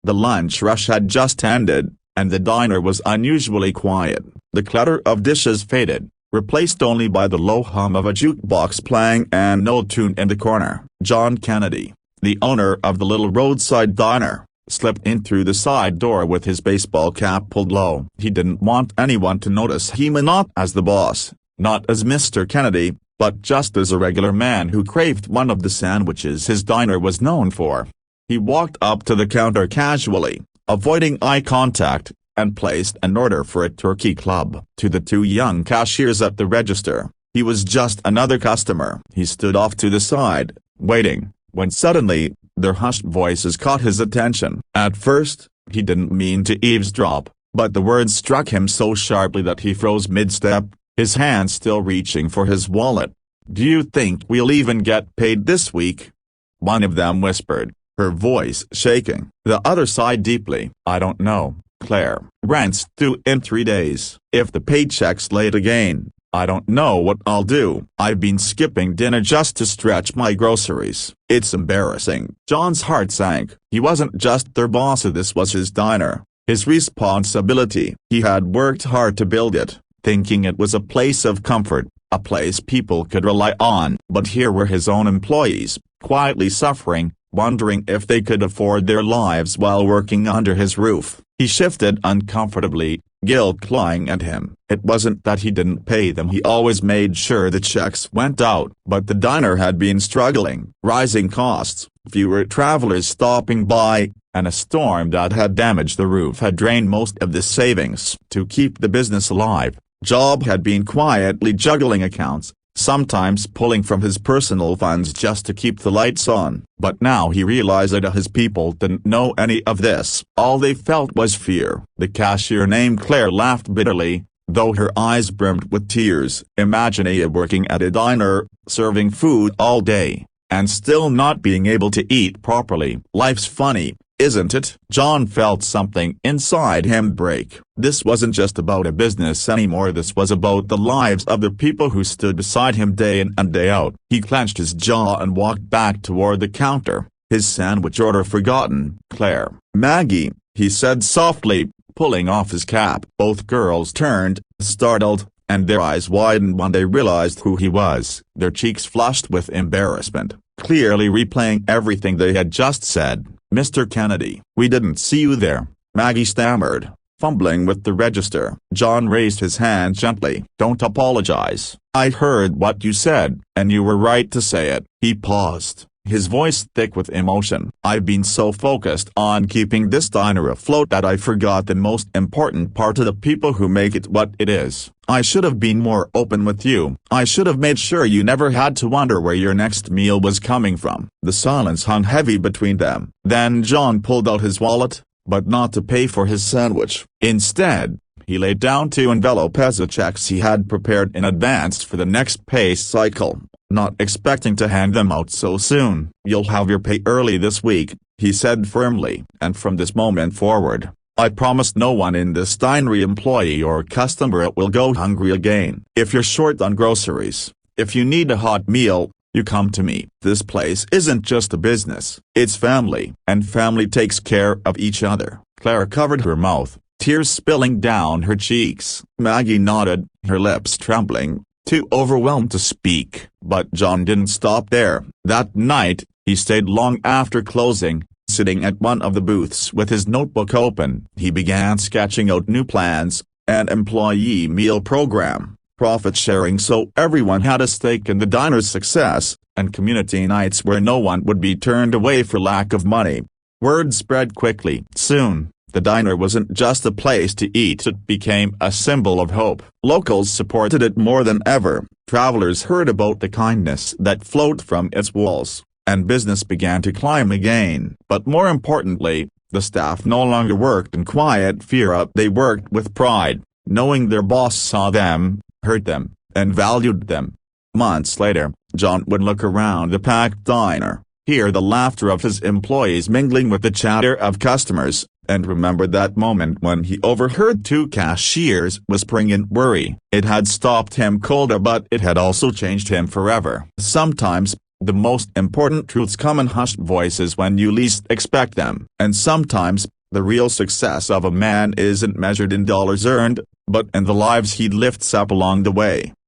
The lunch rush had just ended, and the diner was unusually quiet. The clatter of dishes faded, replaced only by the low hum of a jukebox playing an old tune in the corner. John Kennedy, the owner of the little roadside diner, slipped in through the side door with his baseball cap pulled low. He didn't want anyone to notice him, not as the boss, not as Mr. Kennedy, but just as a regular man who craved one of the sandwiches his diner was known for. He walked up to the counter casually, avoiding eye contact, and placed an order for a turkey club. To the two young cashiers at the register, he was just another customer. He stood off to the side, waiting, when suddenly, their hushed voices caught his attention. At first, he didn't mean to eavesdrop, but the words struck him so sharply that he froze mid-step, his hand still reaching for his wallet. "Do you think we'll even get paid this week?" one of them whispered, her voice shaking. The other sighed deeply. "I don't know, Claire. Rent's due in 3 days. If the paycheck's late again, I don't know what I'll do. I've been skipping dinner just to stretch my groceries. It's embarrassing." John's heart sank. He wasn't just their boss, this was his diner, his responsibility. He had worked hard to build it, thinking it was a place of comfort, a place people could rely on. But here were his own employees, quietly suffering, wondering if they could afford their lives while working under his roof. He shifted uncomfortably, guilt clawing at him. It wasn't that he didn't pay them, he always made sure the checks went out. But the diner had been struggling. Rising costs, fewer travelers stopping by, and a storm that had damaged the roof had drained most of the savings. To keep the business alive, Job had been quietly juggling accounts, sometimes pulling from his personal funds just to keep the lights on. But now he realized that his people didn't know any of this. All they felt was fear. The cashier named Claire laughed bitterly, though her eyes brimmed with tears. "Imagine you working at a diner, serving food all day, and still not being able to eat properly. Life's funny, isn't it?" John felt something inside him break. This wasn't just about a business anymore, this was about the lives of the people who stood beside him day in and day out. He clenched his jaw and walked back toward the counter, his sandwich order forgotten. "Claire." "Maggie," he said softly, pulling off his cap. Both girls turned, startled, and their eyes widened when they realized who he was. Their cheeks flushed with embarrassment, clearly replaying everything they had just said. "Mr. Kennedy." "We didn't see you there," Maggie stammered, fumbling with the register. John raised his hand gently. "Don't apologize. I heard what you said, and you were right to say it." He paused, his voice thick with emotion. "I've been so focused on keeping this diner afloat that I forgot the most important part of the people who make it what it is. I should have been more open with you. I should have made sure you never had to wonder where your next meal was coming from." The silence hung heavy between them. Then John pulled out his wallet, but not to pay for his sandwich. Instead, he laid down 2 envelopes of checks he had prepared in advance for the next pay cycle, not expecting to hand them out so soon. "You'll have your pay early this week," he said firmly. "And from this moment forward, I promise no one in this diner, employee or customer, will go hungry again. If you're short on groceries, if you need a hot meal, you come to me. This place isn't just a business, it's family, and family takes care of each other." Claire covered her mouth, tears spilling down her cheeks. Maggie nodded, her lips trembling, too overwhelmed to speak. But John didn't stop there. That night, he stayed long after closing. Sitting at one of the booths with his notebook open, he began sketching out new plans: an employee meal program, profit sharing so everyone had a stake in the diner's success, and community nights where no one would be turned away for lack of money. Word spread quickly. Soon, the diner wasn't just a place to eat, it became a symbol of hope. Locals supported it more than ever, travelers heard about the kindness that flowed from its walls, and business began to climb again. But more importantly, the staff no longer worked in quiet fear, they worked with pride, knowing their boss saw them, heard them, and valued them. Months later, John would look around the packed diner, hear the laughter of his employees mingling with the chatter of customers, and remember that moment when he overheard 2 cashiers whispering in worry. It had stopped him cold, but it had also changed him forever. Sometimes, the most important truths come in hushed voices when you least expect them. And sometimes, The real success of a man isn't measured in dollars earned, but in the lives he lifts up along the way.